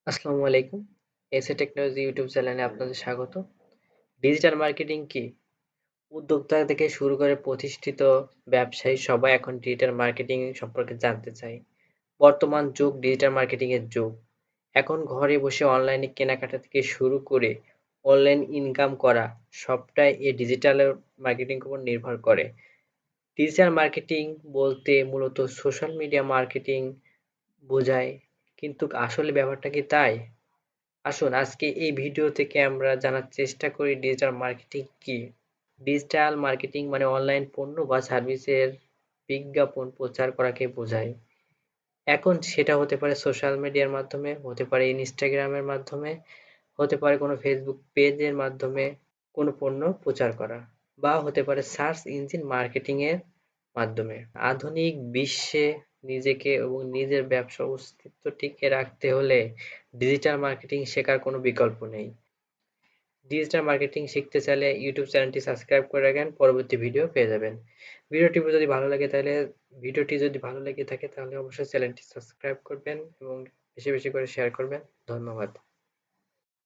আসসালামু আলাইকুম। SA technology YouTube চ্যানেলে আপনাদের স্বাগত। ডিজিটাল মার্কেটিং কি? উদ্যোক্তা থেকে শুরু করে প্রতিষ্ঠিত ব্যবসায়ী সবাই এখন ডিজিটাল মার্কেটিং সম্পর্কে জানতে চায়। বর্তমান যুগ ডিজিটাল মার্কেটিং এর যুগ। এখন ঘরে বসে অনলাইনে কেনাকাটা থেকে শুরু করে অনলাইন ইনকাম করা সবটাই এই ডিজিটাল মার্কেটিং এর উপর নির্ভর করে। ডিজিটাল মার্কেটিং বলতে মূলত সোশ্যাল মিডিয়া মার্কেটিং বোঝায়। কিন্তু আসলে ব্যাপারটা কি তাই? আসুন আজকে এই ভিডিও থেকে আমরা জানার চেষ্টা করি ডিজিটাল মার্কেটিং কি। ডিজিটাল মার্কেটিং মানে অনলাইন পণ্য বা সার্ভিসের বিজ্ঞাপন প্রচার করাকে বোঝায়। এখন সেটা হতে পারে সোশ্যাল মিডিয়ার মাধ্যমে, হতে পারে ইনস্টাগ্রামের মাধ্যমে, হতে পারে কোনো ফেসবুক পেজের মাধ্যমে কোনো পণ্য প্রচার করা, বা হতে পারে সার্চ ইঞ্জিন মার্কেটিং এর মাধ্যমে। আধুনিক বিশ্বে নিজেকে এবং নিজের ব্যবসার অস্তিত্ব টিকিয়ে রাখতে হলে ডিজিটাল মার্কেটিং শেখার কোনো বিকল্প নেই। ডিজিটাল মার্কেটিং শিখতে চাইলে ইউটিউব চ্যানেলটি সাবস্ক্রাইব করে রাখেন, পরবর্তী ভিডিও পেয়ে যাবেন। ভিডিওটি যদি ভালো লেগে থাকে তাহলে অবশ্যই চ্যানেলটি সাবস্ক্রাইব করবেন এবং বেশি বেশি করে শেয়ার করবেন। ধন্যবাদ।